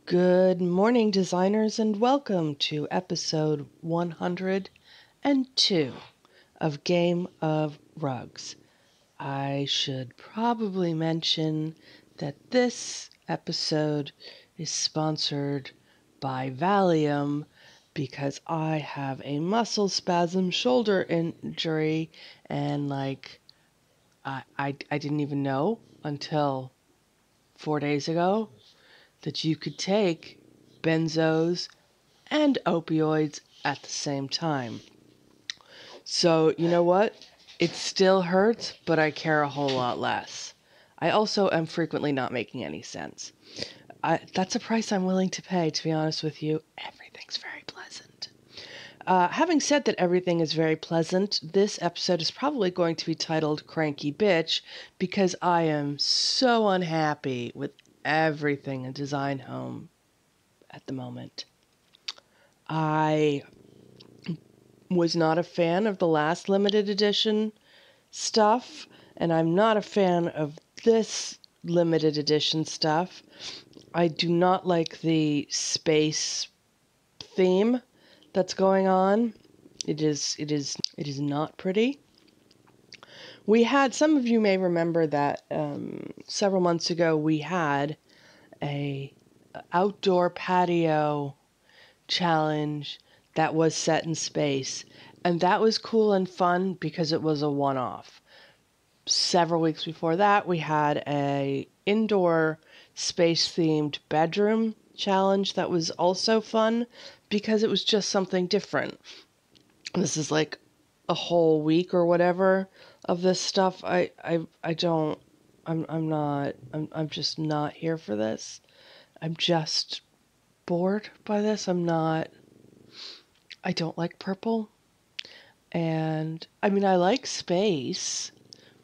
Good morning, designers, and welcome to episode 102 of Game of Rugs. I should probably mention that this episode is sponsored by Valium because I have a muscle spasm shoulder injury and I didn't even know until 4 days ago that you could take benzos and opioids at the same time. So, you know what? It still hurts, but I care a whole lot less. I also am frequently not making any sense. That's a price I'm willing to pay, to be honest with you. Everything's very pleasant. Having said that everything is very pleasant, this episode is probably going to be titled Cranky Bitch because I am so unhappy with everything in Design Home at the moment. I was not a fan of the last limited edition stuff, and I'm not a fan of this limited edition stuff. I do not like the space theme that's going on. It is not pretty. We had, some of you may remember that several months ago we had a outdoor patio challenge that was set in space, and that was cool and fun because it was a one-off. Several weeks before that, we had a indoor space-themed bedroom challenge that was also fun because it was just something different. This is like a whole week or whatever of this stuff. I'm just not here for this. I'm just bored by this. I don't like purple. And I mean, I like space.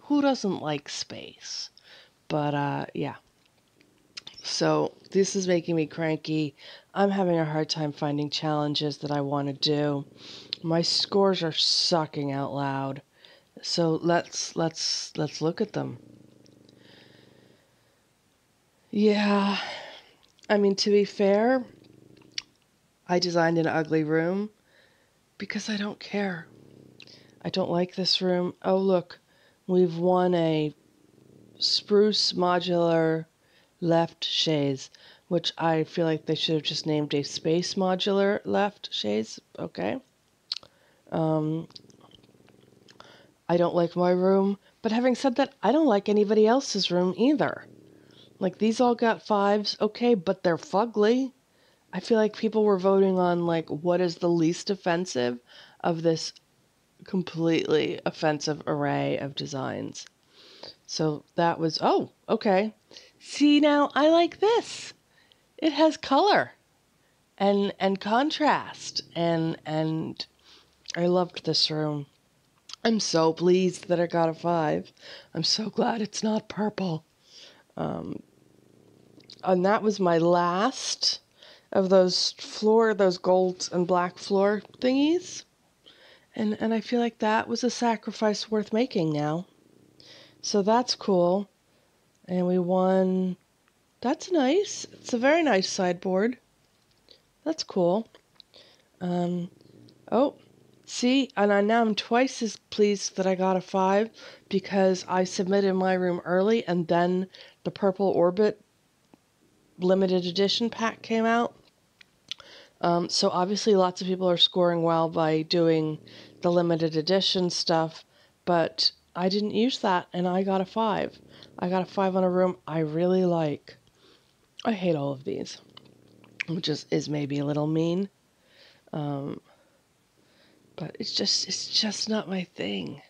Who doesn't like space? But yeah. So this is making me cranky. I'm having a hard time finding challenges that I want to do. My scores are sucking out loud. So let's look at them. Yeah. I mean, to be fair, I designed an ugly room because I don't care. I don't like this room. Oh, look, we've won a spruce modular left chaise, which I feel like they should have just named a space modular left chaise. Okay. I don't like my room, but having said that, I don't like anybody else's room either. Like, these all got 5s, okay, but they're fugly. I feel like people were voting on, like, what is the least offensive of this completely offensive array of designs. So that was, oh, okay. See, now I like this. It has color and contrast, and I loved this room. I'm so pleased that I got a 5. I'm so glad it's not purple. And that was my last of those gold and black floor thingies. And I feel like that was a sacrifice worth making now. So that's cool. And we won. That's nice. It's a very nice sideboard. That's cool. Oh, see, and now I'm twice as pleased that I got a 5 because I submitted my room early and then the Purple Orbit limited edition pack came out. So obviously lots of people are scoring well by doing the limited edition stuff, but I didn't use that and I got a 5. I got a 5 on a room I really like. I hate all of these, which is maybe a little mean. But it's just not my thing.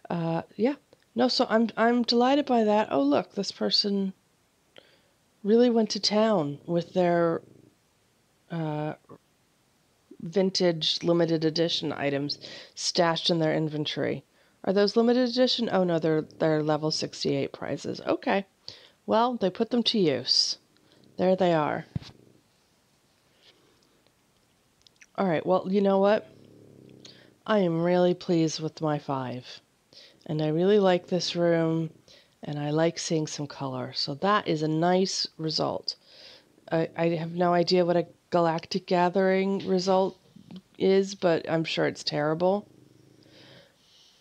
Yeah. No, so I'm delighted by that. Oh, look, this person really went to town with their vintage limited edition items stashed in their inventory. Are those limited edition? Oh no, they're level 68 prizes. Okay. Well, they put them to use. There they are. All right, well, you know what? I am really pleased with my 5. And I really like this room, and I like seeing some color. So that is a nice result. I have no idea what a galactic gathering result is, but I'm sure it's terrible.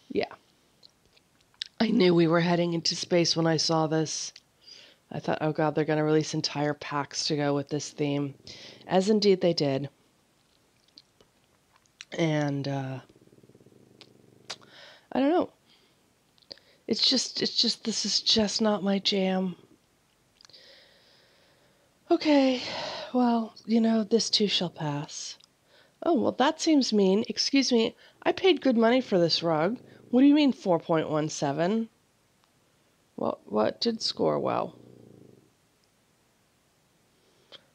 Yeah. I knew we were heading into space when I saw this. I thought, oh god, they're going to release entire packs to go with this theme. As indeed they did. And, I don't know. It's just, this is just not my jam. Okay, well, this too shall pass. Oh, well, that seems mean. Excuse me, I paid good money for this rug. What do you mean 4.17? What did score well?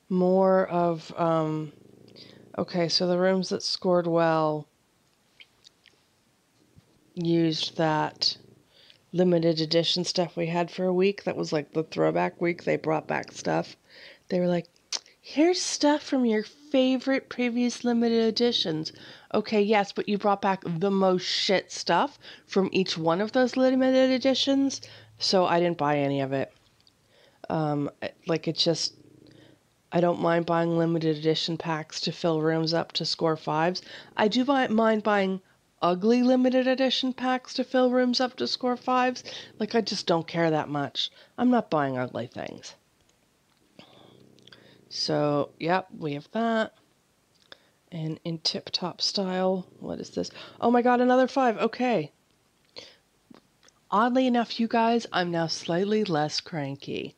More of, okay, so the rooms that scored well used that limited edition stuff we had for a week. That was like the throwback week. They brought back stuff. They were like, here's stuff from your favorite previous limited editions. Okay, yes, but you brought back the most shit stuff from each one of those limited editions, so I didn't buy any of it. It's just, I don't mind buying limited edition packs to fill rooms up to score fives. I do mind buying ugly limited edition packs to fill rooms up to score fives. I just don't care that much. I'm not buying ugly things. So, yep, we have that. And in tip-top style, what is this? Oh my god, another 5. Okay. Oddly enough, you guys, I'm now slightly less cranky.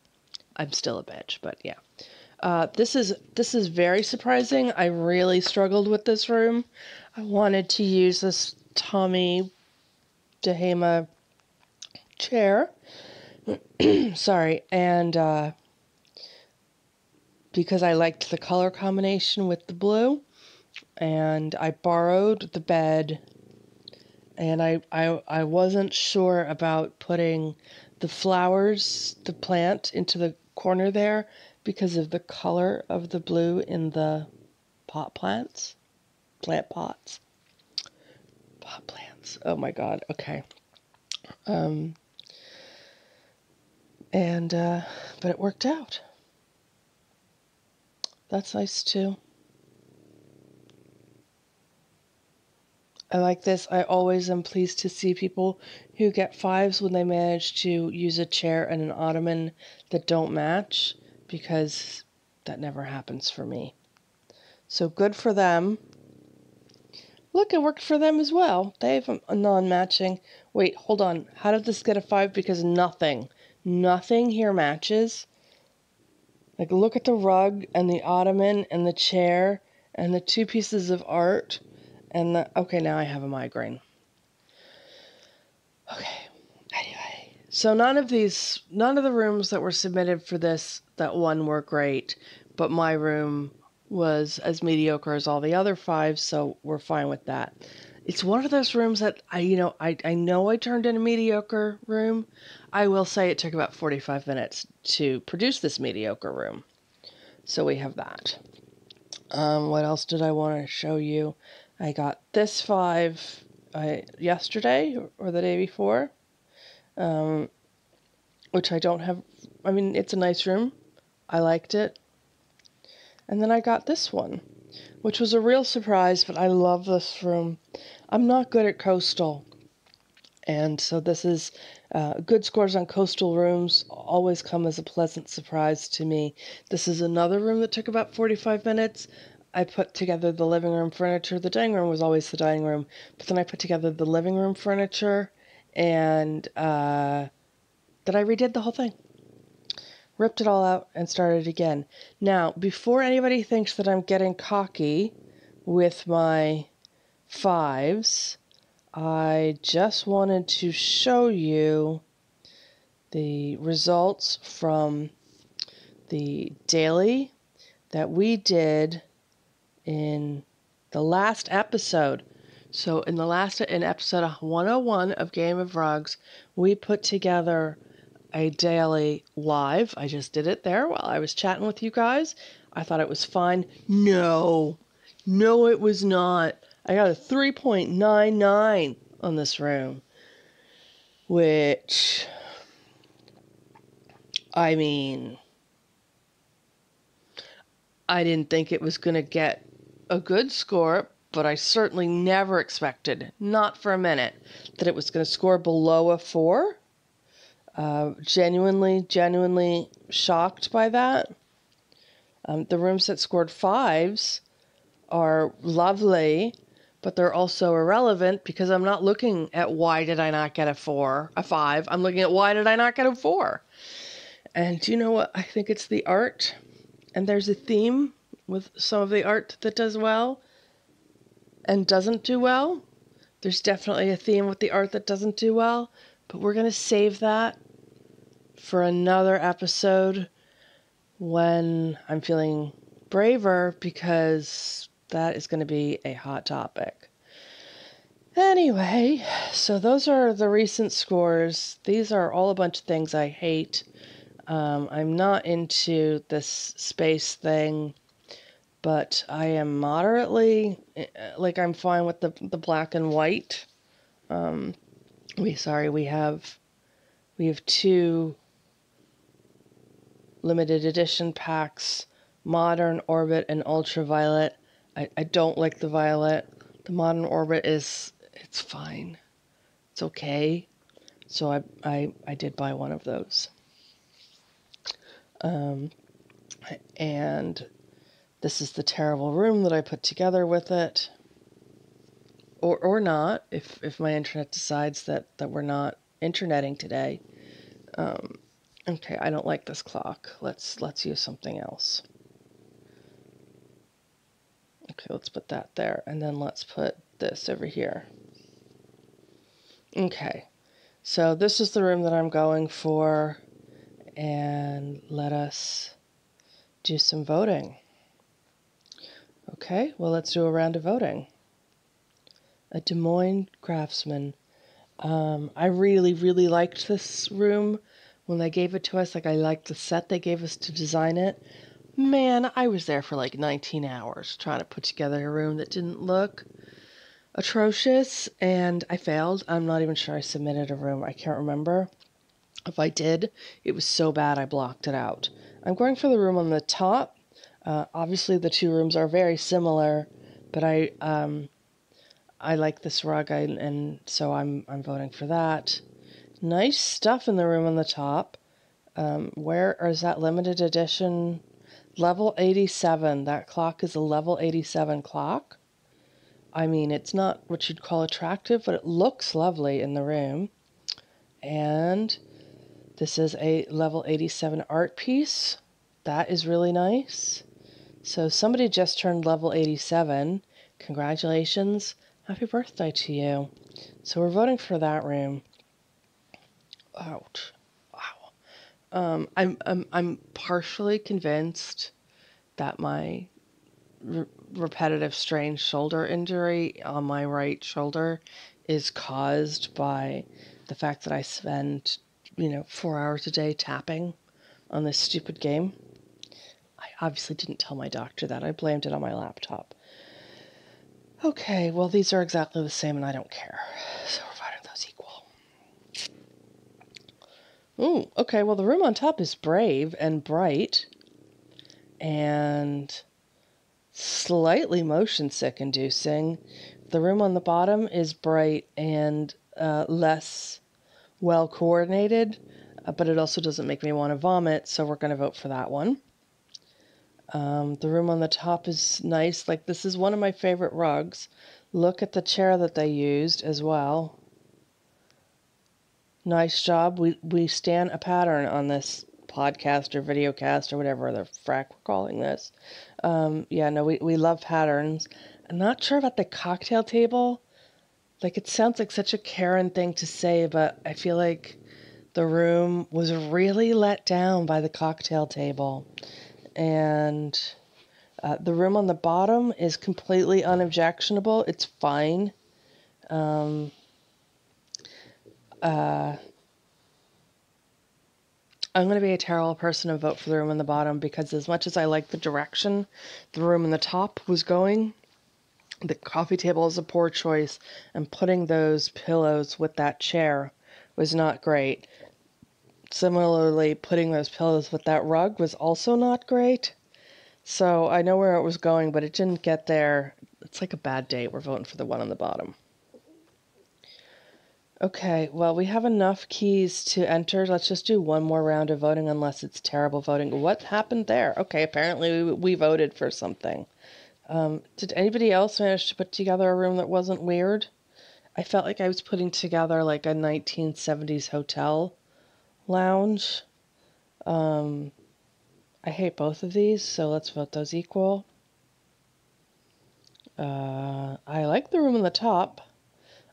I'm still a bitch, but yeah. This is very surprising. I really struggled with this room. I wanted to use this Tommy Dehema chair. Sorry, and because I liked the color combination with the blue, and I borrowed the bed, and I wasn't sure about putting the flowers, the plant, into the corner there because of the color of the blue in the plant pots. Pot plants. Oh my god. Okay. But it worked out. That's nice too. I like this. I always am pleased to see people who get 5s when they manage to use a chair and an ottoman that don't match, because that never happens for me. So good for them. Look, it worked for them as well. They have a non-matching. Wait, hold on. How did this get a 5? Because nothing here matches. Look at the rug and the ottoman and the chair and the 2 pieces of art. Okay, now I have a migraine. Okay, anyway. So none of the rooms that were submitted for that won were great, but my room was as mediocre as all the other 5, so we're fine with that. It's one of those rooms that I know I turned in a mediocre room. I will say it took about 45 minutes to produce this mediocre room. So we have that. What else did I want to show you? I got this 5 yesterday or the day before, which I don't have. I mean, it's a nice room. I liked it. And then I got this one, which was a real surprise, but I love this room. I'm not good at coastal, and so this is good scores on coastal rooms always come as a pleasant surprise to me. This is another room that took about 45 minutes. I put together the living room furniture. The dining room was always the dining room, but then I put together the living room furniture, and then I redid the whole thing. Ripped it all out and started again. Now, before anybody thinks that I'm getting cocky with my 5s, I just wanted to show you the results from the daily that we did in the last episode. So in episode 101 of Game of Rugs, we put together a daily live. I just did it there while I was chatting with you guys. I thought it was fine. No, it was not. I got a 3.99 on this room, which, I mean, I didn't think it was going to get a good score, but I certainly never expected, not for a minute, that it was going to score below a 4. Genuinely shocked by that. The rooms that scored 5s are lovely, but they're also irrelevant because I'm not looking at why did I not get a 5. I'm looking at why did I not get a 4. And do you know what? I think it's the art. And there's a theme with some of the art that does well and doesn't do well. There's definitely a theme with the art that doesn't do well, but we're going to save that for another episode when I'm feeling braver, because that is going to be a hot topic. Anyway, so those are the recent scores. These are all a bunch of things I hate. I'm not into this space thing, but I am moderately, like, I'm fine with the black and white. We have 2 limited edition packs, Modern, Orbit, and Ultraviolet. I don't like the violet. The Modern Orbit it's fine. It's okay. So I did buy one of those. And this is the terrible room that I put together with it. Or not, if my internet decides that we're not interneting today. Okay, I don't like this clock. Let's use something else. Okay, let's put that there, and then let's put this over here. Okay, so this is the room that I'm going for, and let us do some voting. Okay, well, let's do a round of voting. A Des Moines craftsman. I really, really liked this room when they gave it to us. Like, I liked the set they gave us to design it. Man, I was there for like 19 hours trying to put together a room that didn't look atrocious, and I failed. I'm not even sure I submitted a room. I can't remember. If I did, it was so bad I blocked it out. I'm going for the room on the top. Obviously, the 2 rooms are very similar, but I like this rug, and so I'm voting for that. Nice stuff in the room on the top. Where is that limited edition? Level 87. That clock is a level 87 clock. I mean, it's not what you'd call attractive, but it looks lovely in the room. And this is a level 87 art piece. That is really nice. So somebody just turned level 87. Congratulations. Happy birthday to you. So we're voting for that room. Ouch. Wow. I'm partially convinced that my repetitive strained shoulder injury on my right shoulder is caused by the fact that I spend, 4 hours a day tapping on this stupid game. I obviously didn't tell my doctor that. I blamed it on my laptop. Okay, well, these are exactly the same, and I don't care. So we're voting those equal. Ooh, okay, well, the room on top is brave and bright and slightly motion sick inducing. The room on the bottom is bright and less well coordinated, but it also doesn't make me want to vomit, so we're going to vote for that one. The room on the top is nice. Like, this is one of my favorite rugs. Look at the chair that they used as well. Nice job. We stand a pattern on this podcast or videocast or whatever the frack we're calling this. We love patterns. I'm not sure about the cocktail table. Like, it sounds like such a Karen thing to say, but I feel like the room was really let down by the cocktail table. And the room on the bottom is completely unobjectionable. It's fine. I'm going to be a terrible person and vote for the room on the bottom, because as much as I like the direction the room on the top was going, the coffee table is a poor choice, and putting those pillows with that chair was not great. Similarly, putting those pillows with that rug was also not great. So I know where it was going, but it didn't get there. It's like a bad date. We're voting for the one on the bottom. Okay, well, we have enough keys to enter. Let's just do one more round of voting unless it's terrible voting. What happened there? Okay, apparently we voted for something. Did anybody else manage to put together a room that wasn't weird? I felt like I was putting together like a 1970s hotel lounge. I hate both of these, so let's vote those equal. I like the room on the top.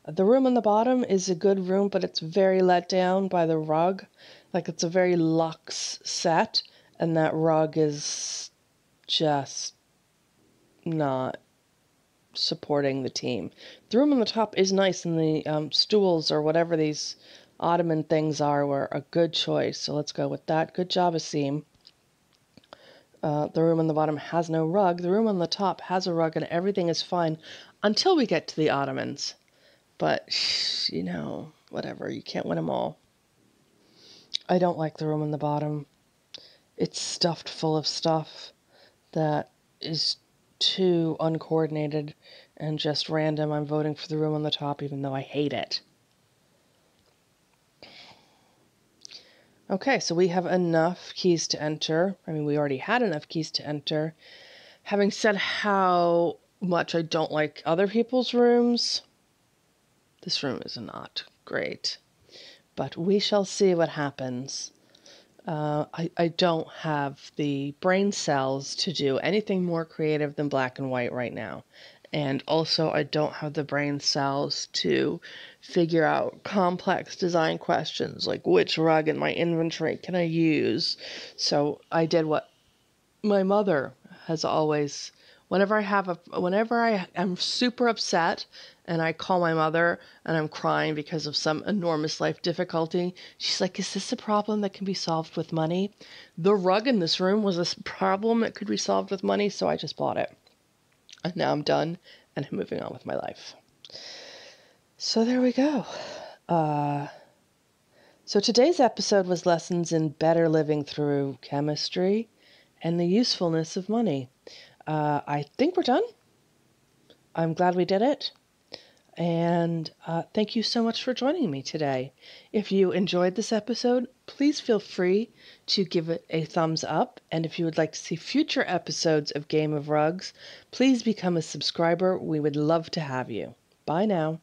The room on the bottom is a good room, but it's very let down by the rug. Like, it's a very luxe set, and that rug is just not supporting the team. The room on the top is nice, and the stools or whatever these ottoman things are were a good choice, so let's go with that. Good job, Asim. The room on the bottom has no rug. The room on the top has a rug, and everything is fine until we get to the ottomans. But, you know, whatever. You can't win them all. I don't like the room on the bottom. It's stuffed full of stuff that is too uncoordinated and just random. I'm voting for the room on the top, even though I hate it. Okay, so we have enough keys to enter. I mean, we already had enough keys to enter. Having said how much I don't like other people's rooms, this room is not great. But we shall see what happens. I don't have the brain cells to do anything more creative than black and white right now. And also, I don't have the brain cells to figure out complex design questions like which rug in my inventory can I use. So I did what my mother has always. Whenever I am super upset and I call my mother and I'm crying because of some enormous life difficulty, she's like, "Is this a problem that can be solved with money?" The rug in this room was a problem that could be solved with money, so I just bought it. And now I'm done and I'm moving on with my life. So there we go. So today's episode was lessons in better living through chemistry and the usefulness of money. I think we're done. I'm glad we did it. And thank you so much for joining me today. If you enjoyed this episode, please feel free to give it a thumbs up. And if you would like to see future episodes of Game of Rugs, please become a subscriber. We would love to have you. Bye now.